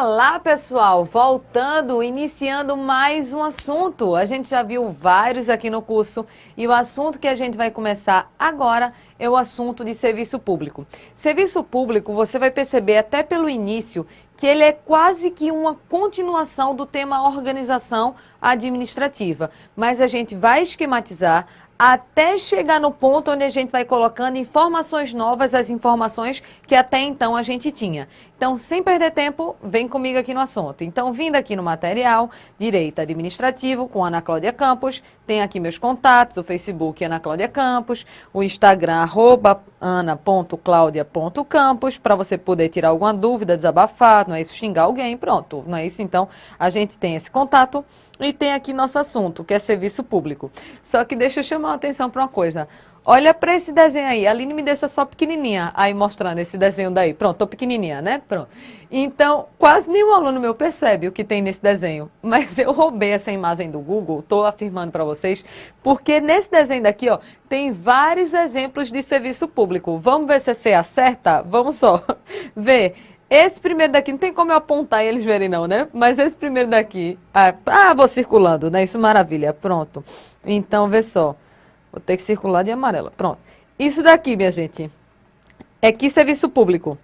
Olá, pessoal! Voltando, iniciando mais um assunto. A gente já viu vários aqui no curso e o assunto que a gente vai começar agora é o assunto de serviço público. Serviço público, você vai perceber até pelo início que ele é quase que uma continuação do tema organização administrativa, mas a gente vai esquematizar até chegar no ponto onde a gente vai colocando informações novas, as informações que até então a gente tinha. Então, sem perder tempo, vem comigo aqui no assunto. Então, vindo aqui no material, Direito Administrativo, com Ana Cláudia Campos, tem aqui meus contatos, o Facebook Ana Cláudia Campos, o Instagram, @ana.claudia.campos, para você poder tirar alguma dúvida, desabafar, não é isso, xingar alguém, pronto, não é isso? Então, a gente tem esse contato e tem aqui nosso assunto, que é serviço público. Só que deixa eu chamar a atenção para uma coisa. Olha para esse desenho aí. A Aline me deixa só pequenininha aí mostrando esse desenho daí. Pronto, tô pequenininha, né? Pronto. Então, quase nenhum aluno meu percebe o que tem nesse desenho. Mas eu roubei essa imagem do Google, tô afirmando para vocês, porque nesse desenho daqui, ó, tem vários exemplos de serviço público. Vamos ver se você acerta? Vamos só ver. Esse primeiro daqui, não tem como eu apontar e eles verem não, né? Mas esse primeiro daqui... vou circulando, né? Isso, maravilha. Pronto. Então, vê só. Vou ter que circular de amarela. Pronto. Isso daqui, minha gente, é que serviço público.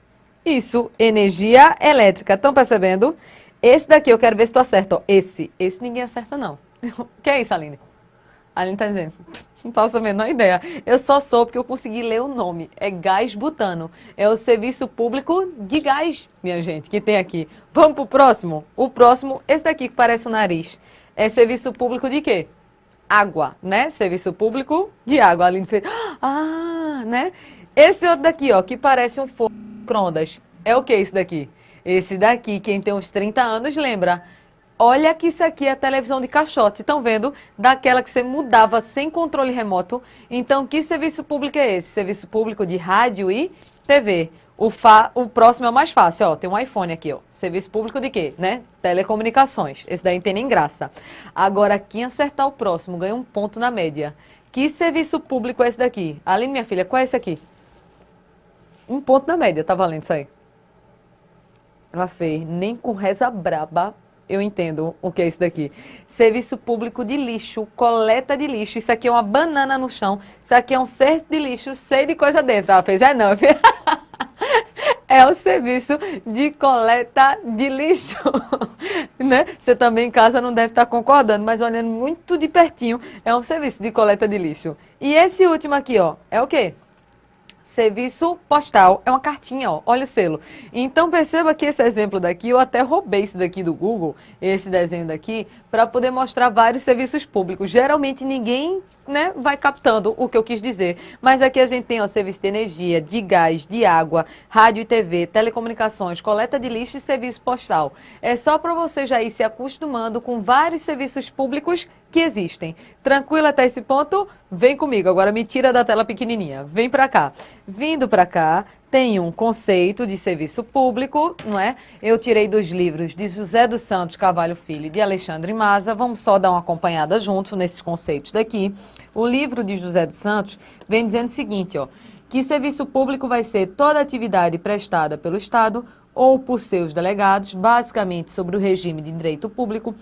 Isso, energia elétrica. Estão percebendo? Esse daqui, eu quero ver se tu acerta. Ó. Esse ninguém acerta, não. O que é isso, Aline? A Aline tá dizendo... Não faço a menor ideia. Eu só sou porque eu consegui ler o nome. É gás butano. É o serviço público de gás, minha gente, que tem aqui. Vamos pro próximo? O próximo, esse daqui que parece o nariz, é serviço público de quê? Água, né? Serviço público de água. A Aline fez... né? Esse outro daqui, ó, que parece um forno de micro-ondas. É o que esse daqui? Esse daqui, quem tem uns 30 anos, lembra... Olha que isso aqui é a televisão de caixote, estão vendo? Daquela que você mudava sem controle remoto. Então, que serviço público é esse? Serviço público de rádio e TV. O próximo é o mais fácil, ó. Tem um iPhone aqui, ó. Serviço público de quê? Né? Telecomunicações. Esse daí não tem nem graça. Agora, quem acertar o próximo ganha um ponto na média. Que serviço público é esse daqui? Aline, minha filha, qual é esse aqui? Um ponto na média, tá valendo isso aí? Ela fez, nem com reza braba. Eu entendo o que é isso daqui. Serviço público de lixo, coleta de lixo. Isso aqui é uma banana no chão. Isso aqui é um cesto de lixo cheio de coisa dentro. Ela fez, não. É o serviço de coleta de lixo. Né? Você também em casa não deve estar concordando, mas olhando muito de pertinho, é um serviço de coleta de lixo. E esse último aqui, ó, é o quê? Serviço postal, é uma cartinha, ó, olha o selo. Então perceba que esse exemplo daqui, eu até roubei esse daqui do Google, esse desenho daqui, para poder mostrar vários serviços públicos. Geralmente ninguém, né, vai captando o que eu quis dizer. Mas aqui a gente tem o serviço de energia, de gás, de água, rádio e TV, telecomunicações, coleta de lixo e serviço postal. É só para você já ir se acostumando com vários serviços públicos que existem. Tranquilo até esse ponto? Vem comigo, agora me tira da tela pequenininha. Vem para cá. Vindo para cá, tem um conceito de serviço público, não é? Eu tirei dos livros de José dos Santos Carvalho Filho e de Alexandre Maza. Vamos só dar uma acompanhada junto nesses conceitos daqui. O livro de José dos Santos vem dizendo o seguinte, ó, que serviço público vai ser toda atividade prestada pelo Estado ou por seus delegados, basicamente sobre o regime de direito público,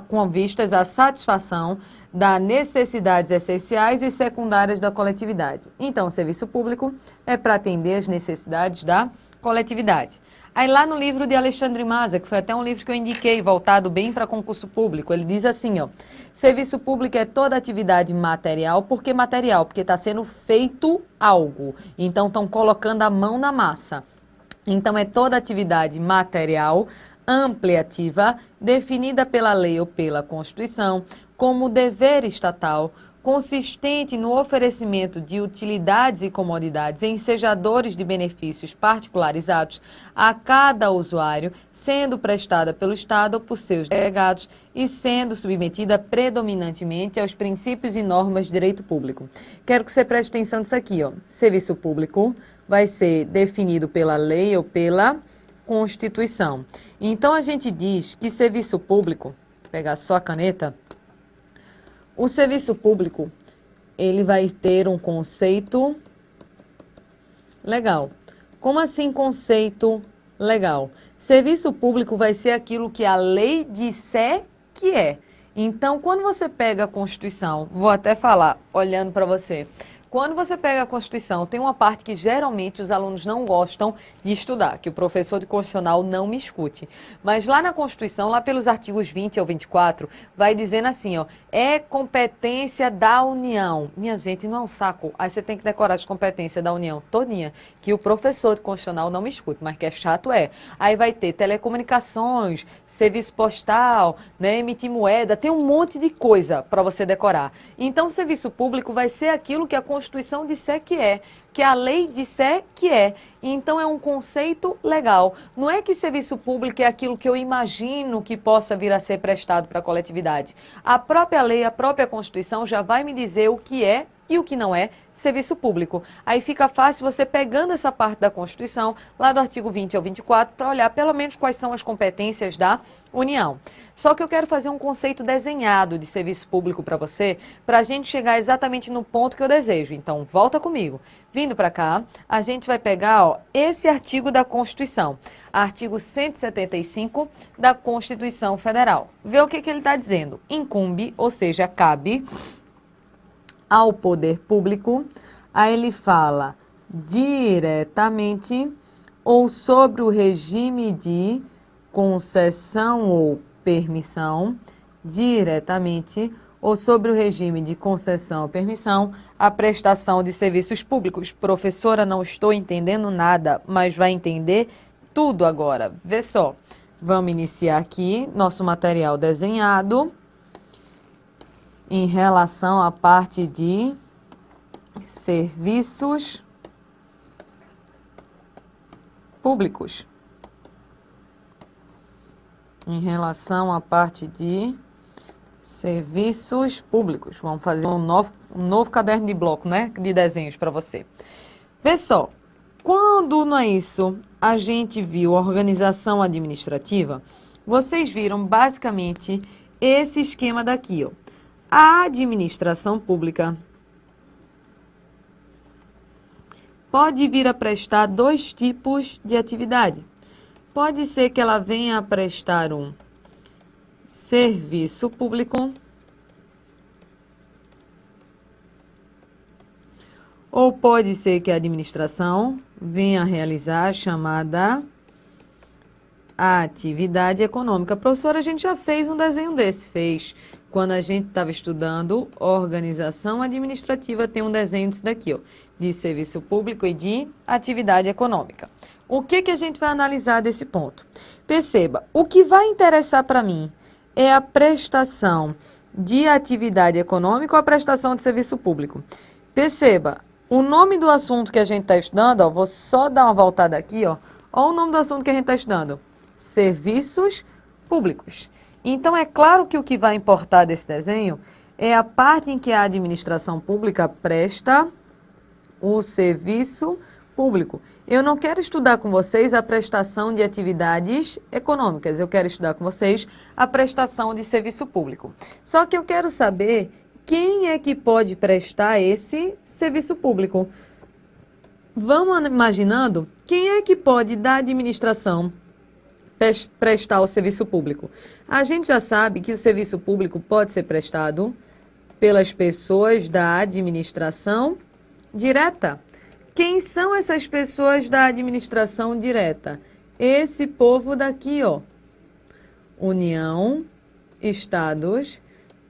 com vistas à satisfação das necessidades essenciais e secundárias da coletividade. Então, o serviço público é para atender as necessidades da coletividade. Aí lá no livro de Alexandre Maza, que foi até um livro que eu indiquei, voltado bem para concurso público, ele diz assim, ó, serviço público é toda atividade material. Por que material? Porque está sendo feito algo. Então, estão colocando a mão na massa. Então, é toda atividade material, ampliativa, definida pela lei ou pela Constituição, como dever estatal, consistente no oferecimento de utilidades e comodidades ensejadores de benefícios particularizados a cada usuário, sendo prestada pelo Estado ou por seus delegados e sendo submetida predominantemente aos princípios e normas de direito público. Quero que você preste atenção nisso aqui, ó. Serviço público vai ser definido pela lei ou pela Constituição. Então, a gente diz que serviço público, vou pegar só a caneta, o serviço público, ele vai ter um conceito legal. Como assim conceito legal? Serviço público vai ser aquilo que a lei disser que é. Então, quando você pega a Constituição, vou até falar, olhando para você, quando você pega a Constituição, tem uma parte que geralmente os alunos não gostam de estudar, que o professor de Constitucional não me escute. Mas lá na Constituição, lá pelos artigos 20 ao 24, vai dizendo assim, ó, é competência da União. Minha gente, não é um saco. Aí você tem que decorar as competências da União todinha, que o professor de Constitucional não me escute, mas que é chato é. Aí vai ter telecomunicações, serviço postal, né, emitir moeda, tem um monte de coisa para você decorar. Então, o serviço público vai ser aquilo que a Constituição disser que a lei disser que é. Então, é um conceito legal. Não é que serviço público é aquilo que eu imagino que possa vir a ser prestado para a coletividade. A própria lei, a própria Constituição já vai me dizer o que é e o que não é serviço público. Aí fica fácil você pegando essa parte da Constituição, lá do artigo 20 ao 24, para olhar pelo menos quais são as competências da União. Só que eu quero fazer um conceito desenhado de serviço público para você, para a gente chegar exatamente no ponto que eu desejo. Então, volta comigo. Vindo para cá, a gente vai pegar esse artigo da Constituição, artigo 175 da Constituição Federal. Vê o que ele está dizendo. Incumbe, ou seja, cabe ao poder público, aí ele fala diretamente ou sobre o regime de concessão ou permissão, diretamente ou sobre o regime de concessão ou permissão, a prestação de serviços públicos. Professora, não estou entendendo nada, mas vai entender tudo agora. Vê só, vamos iniciar aqui nosso material desenhado em relação à parte de serviços públicos. Em relação à parte de serviços públicos. Vamos fazer um novo caderno de bloco, né? De desenhos para você. Vê só, quando não é isso, a gente viu organização administrativa, vocês viram basicamente esse esquema daqui, ó. A administração pública pode vir a prestar dois tipos de atividade. Pode ser que ela venha a prestar um serviço público ou pode ser que a administração venha a realizar a chamada atividade econômica. Professora, a gente já fez um desenho desse, fez. Quando a gente estava estudando organização administrativa, tem um desenho disso daqui, ó, de serviço público e de atividade econômica. O que a gente vai analisar desse ponto? Perceba, o que vai interessar para mim é a prestação de atividade econômica ou a prestação de serviço público. Perceba, o nome do assunto que a gente está estudando, ó, vou só dar uma voltada aqui, ó. Olha o nome do assunto que a gente está estudando. Serviços públicos. Então, é claro que o que vai importar desse desenho é a parte em que a administração pública presta o serviço público. Eu não quero estudar com vocês a prestação de atividades econômicas, eu quero estudar com vocês a prestação de serviço público. Só que eu quero saber quem é que pode prestar esse serviço público. Vamos imaginando quem é que pode da administração prestar o serviço público. A gente já sabe que o serviço público pode ser prestado pelas pessoas da administração direta. Quem são essas pessoas da administração direta? Esse povo daqui, ó. União, estados,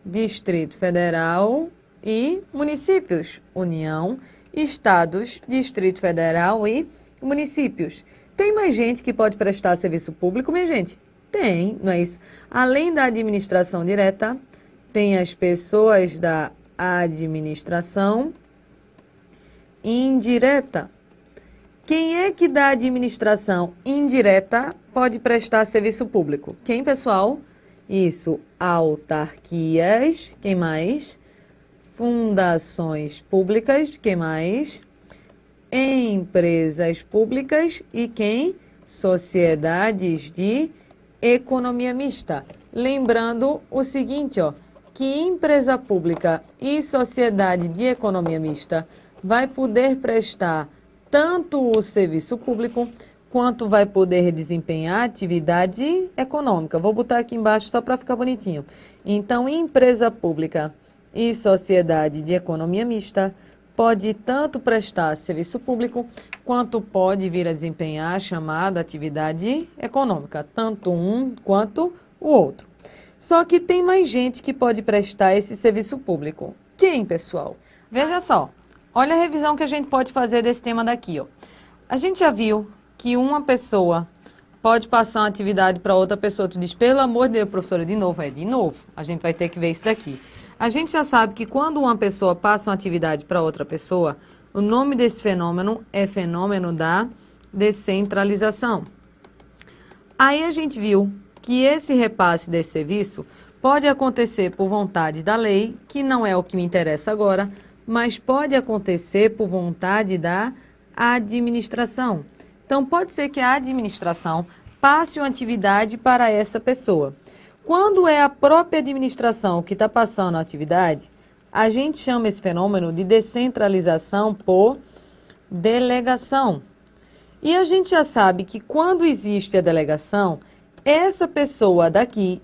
Distrito Federal e municípios. União, estados, Distrito Federal e municípios. Tem mais gente que pode prestar serviço público, minha gente? Tem, não é isso? Além da administração direta, tem as pessoas da administração indireta. Quem é que da administração indireta pode prestar serviço público? Quem, pessoal? Isso, autarquias. Quem mais? Fundações públicas. Quem mais? Empresas públicas e quem? Sociedades de economia mista. Lembrando o seguinte, ó, que empresa pública e sociedade de economia mista vai poder prestar tanto o serviço público quanto vai poder desempenhar atividade econômica. Vou botar aqui embaixo só para ficar bonitinho. Então, empresa pública e sociedade de economia mista pode tanto prestar serviço público, quanto pode vir a desempenhar a chamada atividade econômica, tanto um quanto o outro. Só que tem mais gente que pode prestar esse serviço público. Quem, pessoal? Veja só, olha a revisão que a gente pode fazer desse tema daqui, ó. A gente já viu que uma pessoa pode passar uma atividade para outra pessoa. Tu diz, pelo amor de Deus, professora, de novo. É de novo. A gente vai ter que ver isso daqui. A gente já sabe que quando uma pessoa passa uma atividade para outra pessoa, o nome desse fenômeno é fenômeno da descentralização. Aí a gente viu que esse repasse desse serviço pode acontecer por vontade da lei, que não é o que me interessa agora, mas pode acontecer por vontade da administração. Então, pode ser que a administração passe uma atividade para essa pessoa. Quando é a própria administração que está passando a atividade, a gente chama esse fenômeno de descentralização por delegação. E a gente já sabe que quando existe a delegação, essa pessoa daqui,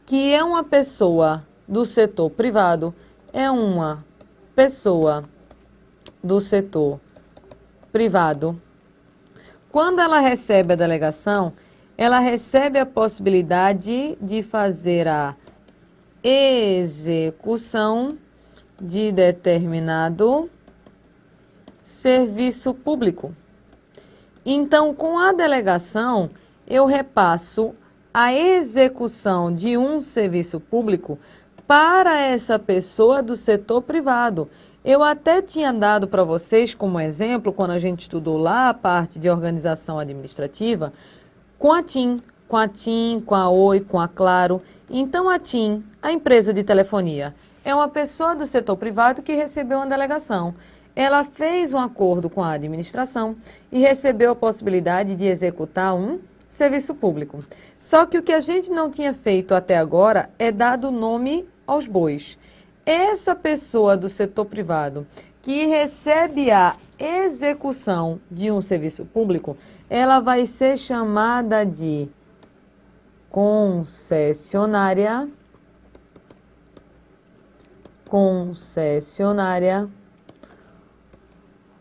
que é uma pessoa do setor privado, é uma pessoa do setor privado. Quando ela recebe a delegação, ela recebe a possibilidade de fazer a execução de determinado serviço público. Então, com a delegação, eu repasso a execução de um serviço público para essa pessoa do setor privado. Eu até tinha dado para vocês como exemplo, quando a gente estudou lá a parte de organização administrativa, com a TIM, com a Oi, com a Claro. Então, a TIM, a empresa de telefonia, é uma pessoa do setor privado que recebeu uma delegação. Ela fez um acordo com a administração e recebeu a possibilidade de executar um serviço público. Só que o que a gente não tinha feito até agora é dado nome aos bois. Essa pessoa do setor privado que recebe a execução de um serviço público, ela vai ser chamada de concessionária,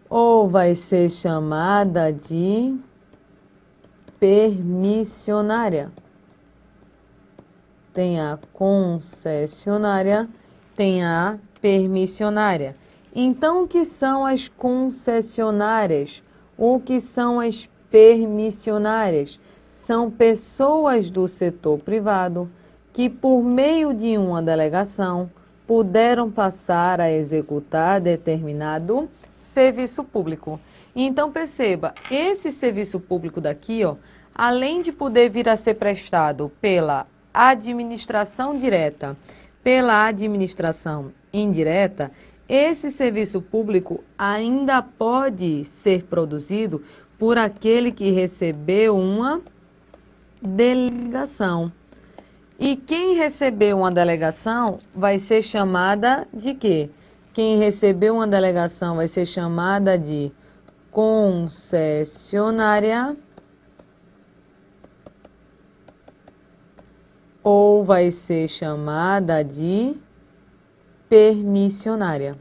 ou vai ser chamada de permissionária. Tem a concessionária, tem a permissionária. Então, o que são as concessionárias? O que são as permissionárias? São pessoas do setor privado que, por meio de uma delegação, puderam passar a executar determinado serviço público. Então, perceba, esse serviço público daqui, ó, além de poder vir a ser prestado pela administração direta, pela administração indireta, esse serviço público ainda pode ser produzido por aquele que recebeu uma delegação. E quem recebeu uma delegação vai ser chamada de quê? Quem recebeu uma delegação vai ser chamada de concessionária ou vai ser chamada de permissionária.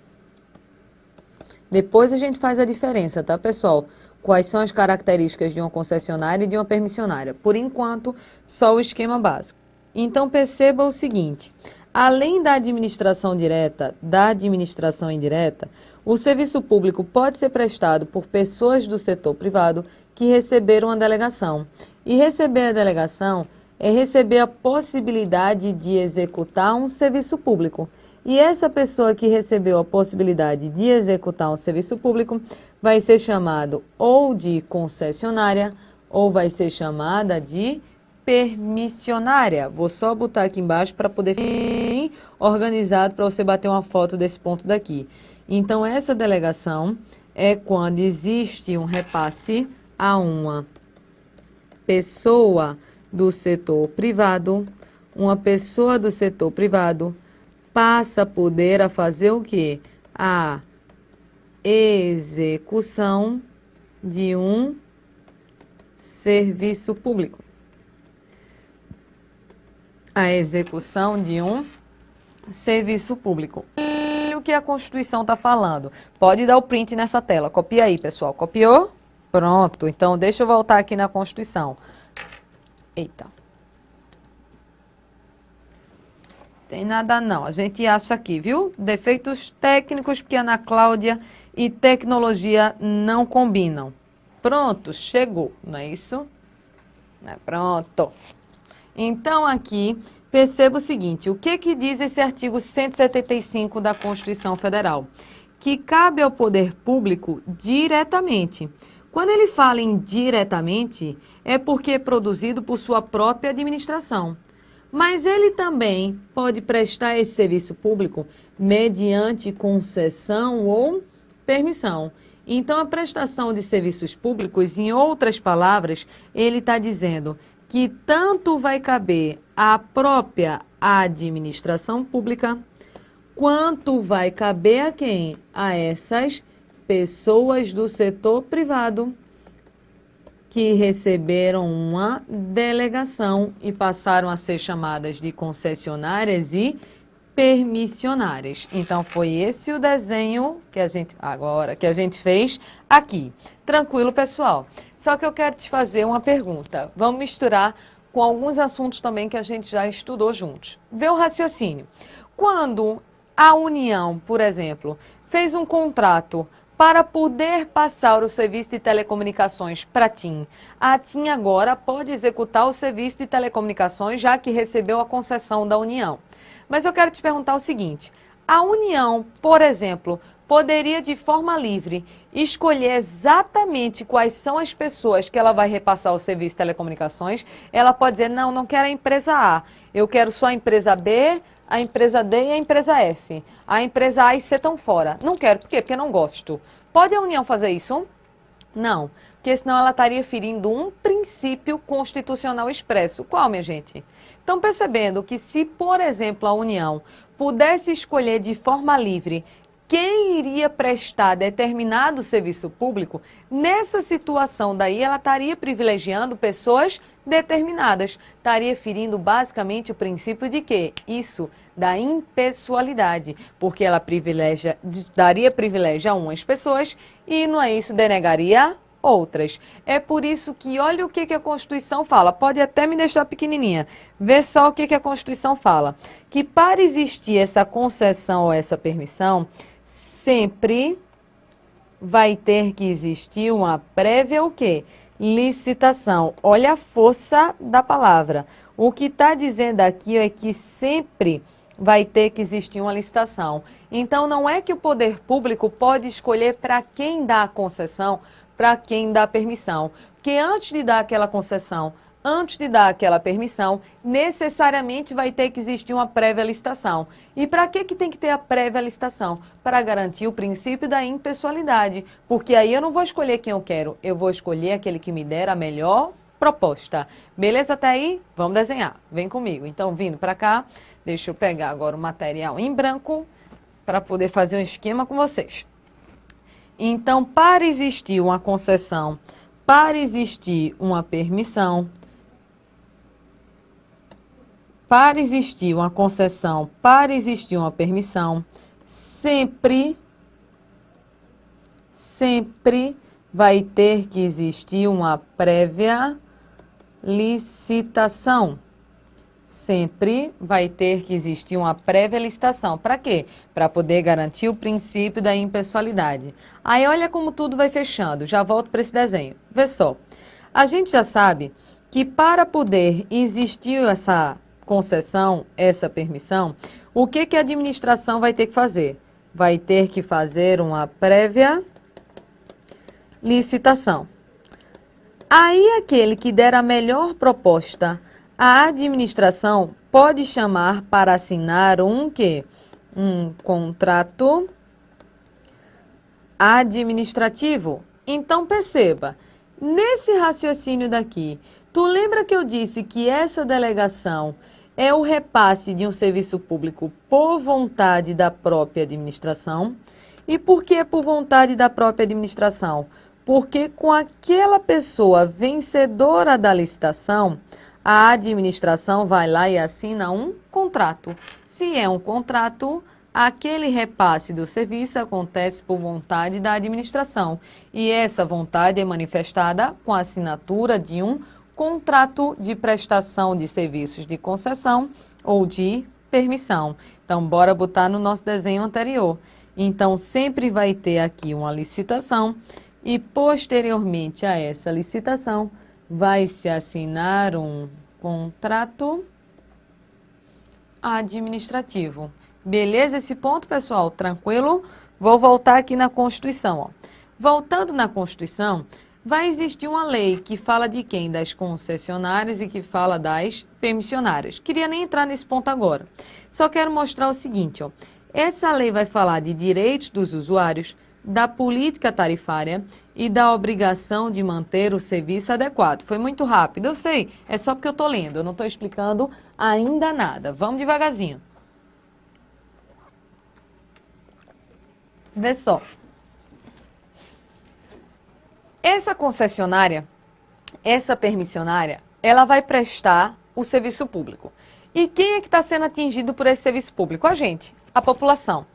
Depois a gente faz a diferença, tá, pessoal? Quais são as características de uma concessionária e de uma permissionária? Por enquanto, só o esquema básico. Então, perceba o seguinte, além da administração direta, da administração indireta, o serviço público pode ser prestado por pessoas do setor privado que receberam a delegação. E receber a delegação é receber a possibilidade de executar um serviço público. E essa pessoa que recebeu a possibilidade de executar um serviço público vai ser chamado ou de concessionária ou vai ser chamada de permissionária. Vou só botar aqui embaixo para poder ficar organizado para você bater uma foto desse ponto daqui. Então, essa delegação é quando existe um repasse a uma pessoa do setor privado, uma pessoa do setor privado passa a poder a fazer o quê? A execução de um serviço público. A execução de um serviço público. E o que a Constituição está falando? Pode dar o print nessa tela. Copia aí, pessoal. Copiou? Pronto. Então, deixa eu voltar aqui na Constituição. Eita. Tem nada não. A gente acha aqui, viu? Defeitos técnicos, porque Ana Cláudia e tecnologia não combinam. Pronto, chegou. Não é isso? Pronto. Então, aqui, perceba o seguinte, o que diz esse artigo 175 da Constituição Federal? Que cabe ao poder público diretamente. Quando ele fala em diretamente, é porque é produzido por sua própria administração. Mas ele também pode prestar esse serviço público mediante concessão ou permissão. Então, a prestação de serviços públicos, em outras palavras, ele está dizendo que tanto vai caber à própria administração pública, quanto vai caber a quem? A essas pessoas do setor privado que receberam uma delegação e passaram a ser chamadas de concessionárias e permissionárias. Então, foi esse o desenho que a gente fez aqui. Tranquilo, pessoal? Só que eu quero te fazer uma pergunta. Vamos misturar com alguns assuntos também que a gente já estudou juntos. Vê o raciocínio. Quando a União, por exemplo, fez um contrato para poder passar o serviço de telecomunicações para a TIM, a TIM agora pode executar o serviço de telecomunicações, já que recebeu a concessão da União. Mas eu quero te perguntar o seguinte, a União, por exemplo, poderia de forma livre escolher exatamente quais são as pessoas que ela vai repassar o serviço de telecomunicações. Ela pode dizer, não, não quero a empresa A, eu quero só a empresa B, a empresa D e a empresa F. A empresa A e C estão fora. Não quero, por quê? Porque não gosto. Pode a União fazer isso? Não, porque senão ela estaria ferindo um princípio constitucional expresso. Qual, minha gente? Estão percebendo que se, por exemplo, a União pudesse escolher de forma livre quem iria prestar determinado serviço público, nessa situação daí ela estaria privilegiando pessoas determinadas. Estaria ferindo basicamente o princípio de quê? Isso, da impessoalidade, porque ela daria privilégio a umas pessoas e não é isso, denegaria outras. É por isso que olha o que a Constituição fala, pode até me deixar pequenininha, vê só o que a Constituição fala, que para existir essa concessão ou essa permissão, sempre vai ter que existir uma prévia o quê? Licitação. Olha a força da palavra. O que está dizendo aqui é que sempre vai ter que existir uma licitação. Então, não é que o poder público pode escolher para quem dá a concessão, para quem dá a permissão. Porque antes de dar aquela concessão, antes de dar aquela permissão, necessariamente vai ter que existir uma prévia licitação. E para que tem que ter a prévia licitação? Para garantir o princípio da impessoalidade. Porque aí eu não vou escolher quem eu quero, eu vou escolher aquele que me der a melhor proposta. Beleza até aí? Vamos desenhar. Vem comigo. Então, vindo para cá, deixa eu pegar agora o material em branco para poder fazer um esquema com vocês. Então, para existir uma concessão, para existir uma permissão, para existir uma concessão, para existir uma permissão, sempre vai ter que existir uma prévia licitação. Sempre vai ter que existir uma prévia licitação. Para quê? Para poder garantir o princípio da impessoalidade. Aí olha como tudo vai fechando. Já volto para esse desenho. Vê só. A gente já sabe que para poder existir essa concessão, essa permissão, o que a administração vai ter que fazer? Vai ter que fazer uma prévia licitação. Aí aquele que der a melhor proposta, a administração pode chamar para assinar um quê? Um contrato administrativo. Então perceba, nesse raciocínio daqui, tu lembra que eu disse que essa delegação é o repasse de um serviço público por vontade da própria administração? E por que por vontade da própria administração? Porque com aquela pessoa vencedora da licitação, a administração vai lá e assina um contrato. Se é um contrato, aquele repasse do serviço acontece por vontade da administração. E essa vontade é manifestada com a assinatura de um contrato de prestação de serviços de concessão ou de permissão. Então, bora botar no nosso desenho anterior. Então, sempre vai ter aqui uma licitação e, posteriormente a essa licitação, vai se assinar um contrato administrativo. Beleza esse ponto, pessoal? Tranquilo? Vou voltar aqui na Constituição. Ó. Voltando na Constituição, vai existir uma lei que fala de quem? Das concessionárias e que fala das permissionárias. Queria nem entrar nesse ponto agora. Só quero mostrar o seguinte, ó. Essa lei vai falar de direitos dos usuários, da política tarifária e da obrigação de manter o serviço adequado. Foi muito rápido, eu sei, é só porque eu estou lendo, eu não estou explicando ainda nada. Vamos devagarzinho. Vê só. Essa concessionária, essa permissionária, ela vai prestar o serviço público. E quem é que está sendo atingido por esse serviço público? A gente, a população.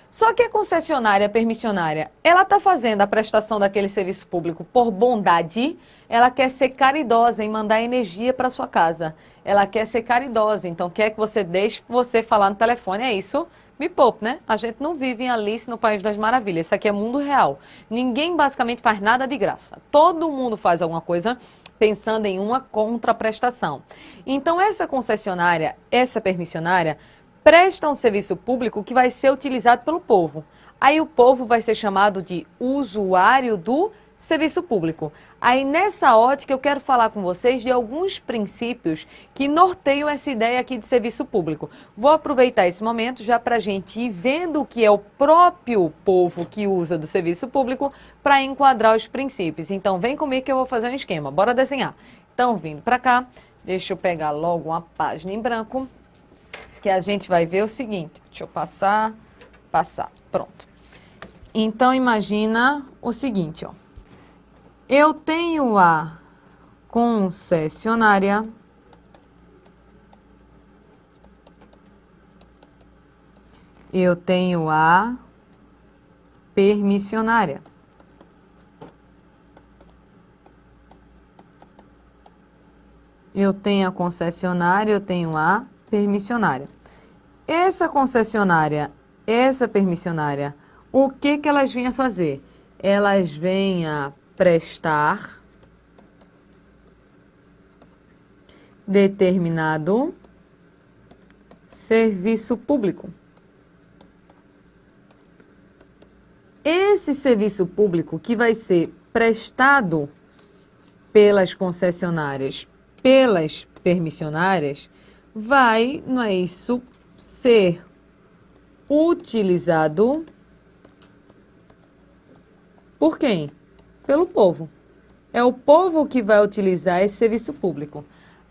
Só que a concessionária, a permissionária, ela está fazendo a prestação daquele serviço público por bondade, ela quer ser caridosa em mandar energia para sua casa. Ela quer ser caridosa, então quer que você deixe você falar no telefone, é isso? Me poupe, né? A gente não vive em Alice no País das Maravilhas, isso aqui é mundo real. Ninguém basicamente faz nada de graça. Todo mundo faz alguma coisa pensando em uma contraprestação. Então essa concessionária, essa permissionária, presta um serviço público que vai ser utilizado pelo povo. Aí o povo vai ser chamado de usuário do serviço público. Aí nessa ótica eu quero falar com vocês de alguns princípios que norteiam essa ideia aqui de serviço público. Vou aproveitar esse momento já para a gente ir vendo o que é o próprio povo que usa do serviço público para enquadrar os princípios. Então vem comigo que eu vou fazer um esquema. Bora desenhar. Então vindo para cá, deixa eu pegar logo uma página em branco, que a gente vai ver o seguinte. Deixa eu passar. Pronto. Então imagina o seguinte, ó. Eu tenho a concessionária, eu tenho a permissionária. Eu tenho a concessionária, eu tenho a permissionária. Essa concessionária, essa permissionária, o que elas vêm a fazer? Elas vêm a prestar determinado serviço público. Esse serviço público que vai ser prestado pelas concessionárias, pelas permissionárias, vai, não é isso, ser utilizado por quem? Pelo povo. É o povo que vai utilizar esse serviço público.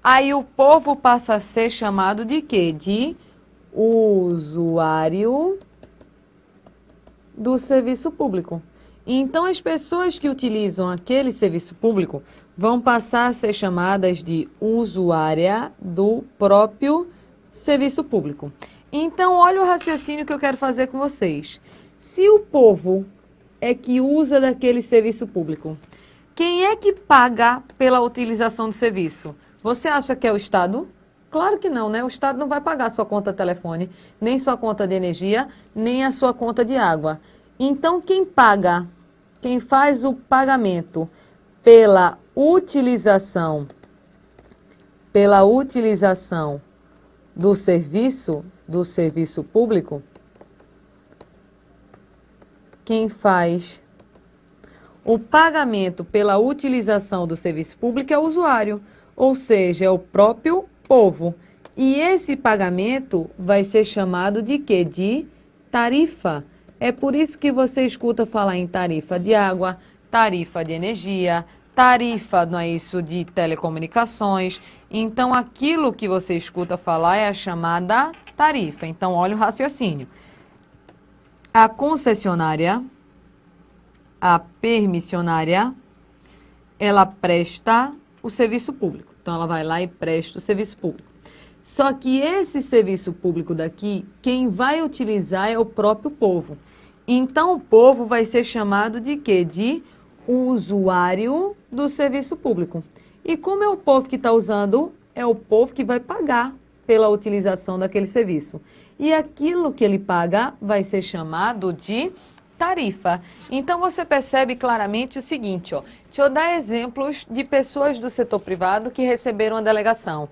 Aí o povo passa a ser chamado de quê? De usuário do serviço público. Então as pessoas que utilizam aquele serviço público vão passar a ser chamadas de usuária do próprio serviço público. Então olha o raciocínio que eu quero fazer com vocês. Se o povo é que usa daquele serviço público, quem é que paga pela utilização do serviço? Você acha que é o Estado? Claro que não, né? O Estado não vai pagar sua conta de telefone, nem sua conta de energia, nem a sua conta de água. Então, quem paga, quem faz o pagamento pela utilização do serviço público, quem faz o pagamento pela utilização do serviço público é o usuário, ou seja, é o próprio povo. E esse pagamento vai ser chamado de quê? De tarifa. É por isso que você escuta falar em tarifa de água, tarifa de energia, tarifa, não é isso, de telecomunicações. Então, aquilo que você escuta falar é a chamada tarifa. Então, olha o raciocínio. A concessionária A permissionária, ela presta o serviço público. Então, ela vai lá e presta o serviço público. Só que esse serviço público daqui, quem vai utilizar é o próprio povo. Então, o povo vai ser chamado de quê? De usuário do serviço público. E como é o povo que está usando, é o povo que vai pagar pela utilização daquele serviço. E aquilo que ele paga vai ser chamado de tarifa. Então, você percebe claramente o seguinte, ó. Deixa eu dar exemplos de pessoas do setor privado que receberam a delegação.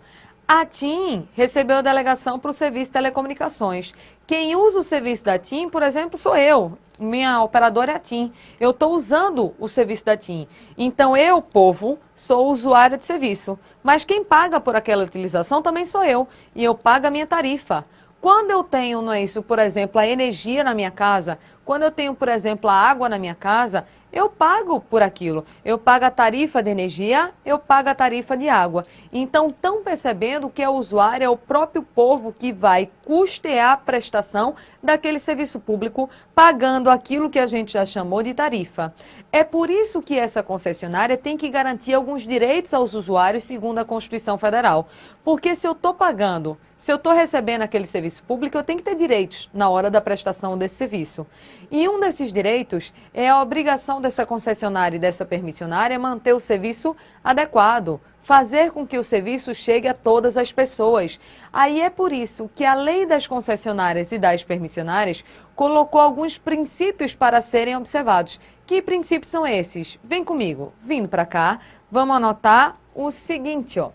A TIM recebeu a delegação para o serviço de telecomunicações. Quem usa o serviço da TIM, por exemplo, sou eu. Minha operadora é a TIM. Eu estou usando o serviço da TIM. Então, eu, povo, sou usuário de serviço. Mas quem paga por aquela utilização também sou eu. E eu pago a minha tarifa. Quando eu tenho, não é isso, por exemplo, a energia na minha casa, quando eu tenho, por exemplo, a água na minha casa, eu pago por aquilo. Eu pago a tarifa de energia, eu pago a tarifa de água. Então, estão percebendo que o usuário é o próprio povo que vai custear a prestação daquele serviço público, pagando aquilo que a gente já chamou de tarifa. É por isso que essa concessionária tem que garantir alguns direitos aos usuários, segundo a Constituição Federal. Porque se eu estou pagando, se eu estou recebendo aquele serviço público, eu tenho que ter direitos na hora da prestação desse serviço. E um desses direitos é a obrigação dessa concessionária e dessa permissionária manter o serviço adequado, fazer com que o serviço chegue a todas as pessoas. Aí é por isso que a lei das concessionárias e das permissionárias colocou alguns princípios para serem observados. Que princípios são esses? Vem comigo, vindo para cá, vamos anotar o seguinte, ó.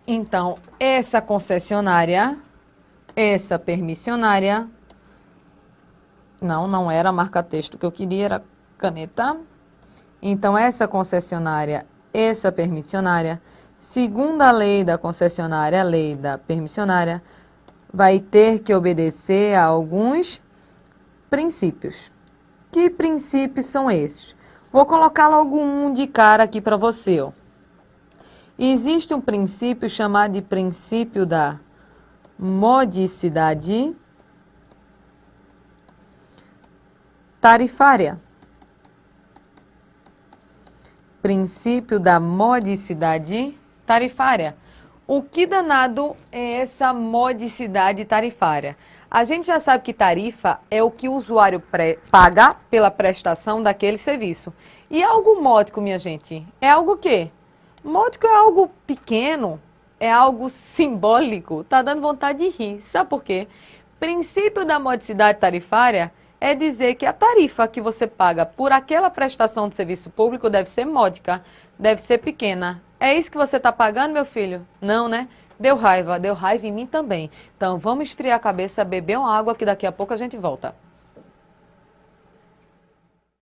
Então, essa concessionária, essa permissionária, não era marca-texto que eu queria, era caneta. Então, essa concessionária, essa permissionária, segundo a lei da concessionária, a lei da permissionária, vai ter que obedecer a alguns princípios. Que princípios são esses? Vou colocar logo um de cara aqui para você, ó. Existe um princípio chamado de princípio da modicidade tarifária. Princípio da modicidade tarifária. O que danado é essa modicidade tarifária? A gente já sabe que tarifa é o que o usuário paga pela prestação daquele serviço. E algo módico, minha gente, é algo o quê? Módico é algo pequeno, é algo simbólico, tá dando vontade de rir. Sabe por quê? Princípio da modicidade tarifária é dizer que a tarifa que você paga por aquela prestação de serviço público deve ser módica, deve ser pequena. É isso que você está pagando, meu filho? Não, né? Deu raiva em mim também. Então vamos esfriar a cabeça, beber uma água que daqui a pouco a gente volta.